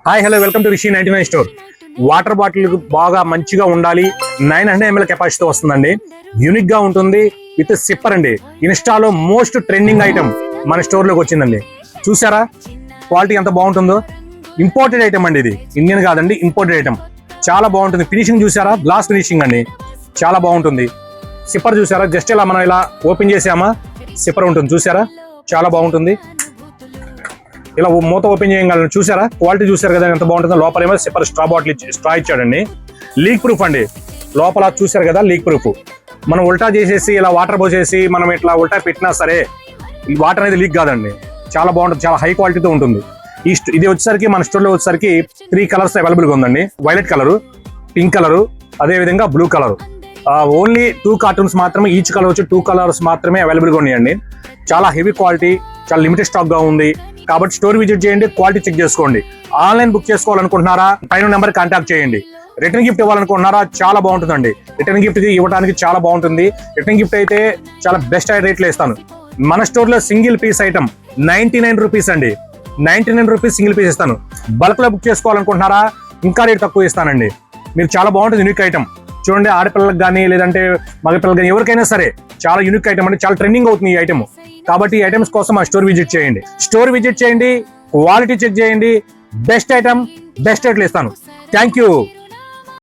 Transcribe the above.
Hi hello welcome to Rishi 99 store. Water bottle బాగా మంచిగా ఉండాలి. 900 ml కెపాసిటీ వస్తుందండి. యూనిక్ గా ఉంటుంది విత్ సిప్పర్ అండి. ఇన్స్టాలో మోస్ట్ ట్రెండింగ్ ఐటమ్ మన స్టోర్ లోకి వచ్చిందండి. చూసారా క్వాలిటీ ఎంత బాగుంటుందో. ఇంపోర్టెడ్ ఐటమ్ అండి, ఇది ఇండియన్ కాదండి, ఇంపోర్టెడ్ ఐటమ్. చాలా బాగుంటుంది. ఫినిషింగ్ చూసారా, గ్లాస్ ఫినిషింగ్ అండి, చాలా బాగుంటుంది. సిప్పర్ చూసారా, జస్ట్ ఇలా మనం ఇలా ఓపెన్ చేసామా సిప్పర్ ఉంటుంది. చూసారా చాలా బాగుంటుంది. ఇలా మూత ఓపెన్ చేయగలను. చూసారా క్వాలిటీ చూసారు కదా ఎంత బాగుంటుందో. లోపల ఏమో సిప్పర్ స్ట్రా ఇచ్చాడండి. లీక్ ప్రూఫ్ అండి. లోపల చూసారు కదా లీక్ ప్రూఫ్. మనం ఉల్టా చేసేసి ఇలా వాటర్ పోసేసి మనం ఇట్లా ఉల్టా పెట్టినా సరే ఈ వాటర్ అనేది లీక్ కాదండి. చాలా బాగుంటుంది, చాలా హై క్వాలిటీతో ఉంటుంది. ఇది వచ్చేసరికి మన స్టోర్లో వచ్చేసరికి 3 కలర్స్ అవైలబుల్గా ఉందండి. వైలెట్ కలరు, పింక్ కలరు, అదే విధంగా బ్లూ కలరు. ఓన్లీ 2 కార్టూన్స్ మాత్రమే, ఈచ్ కలర్ వచ్చి 2 కలర్స్ మాత్రమే అవైలబుల్గా ఉన్నాయండి. చాలా హెవీ క్వాలిటీ, చాలా లిమిటెడ్ స్టాక్ గా ఉంది. కాబట్టి స్టోర్ విజిట్ చేయండి, క్వాలిటీ చెక్ చేసుకోండి. ఆన్లైన్ బుక్ చేసుకోవాలనుకుంటున్నారా పైన నెంబర్ కాంటాక్ట్ చేయండి. రిటర్న్ గిఫ్ట్ ఇవ్వాలనుకుంటున్నారా చాలా బాగుంటుందండి. రిటర్న్ గిఫ్ట్ ఇవ్వడానికి చాలా బాగుంటుంది. రిటర్న్ గిఫ్ట్ అయితే చాలా బెస్ట్ రేట్లో ఇస్తాను. మన స్టోర్ లో సింగిల్ పీస్ ఐటమ్ 99 రూపీస్ అండి. 99 రూపీస్ సింగిల్ పీస్ ఇస్తాను. బల్క్ లో బుక్ చేసుకోవాలనుకుంటున్నారా ఇంకా రేట్ తక్కువ ఇస్తానండి. మీరు చాలా బాగుంటుంది, యూనిక్ ఐటమ్. చూడండి ఆడపిల్లలకు కానీ లేదంటే మగపిల్లలకు కానీ ఎవరికైనా సరే చాలా యూనిక్ ఐటమ్ అంటే చాలా ట్రెండింగ్ అవుతుంది ఈ ఐటమ్. కాబట్టి ఈ ఐటమ్స్ కోసం మా స్టోర్ విజిట్ చేయండి. స్టోర్ విజిట్ చేయండి, క్వాలిటీ చెక్ చేయండి. బెస్ట్ ఐటమ్ బెస్ట్ రేట్లు ఇస్తాను. Thank you.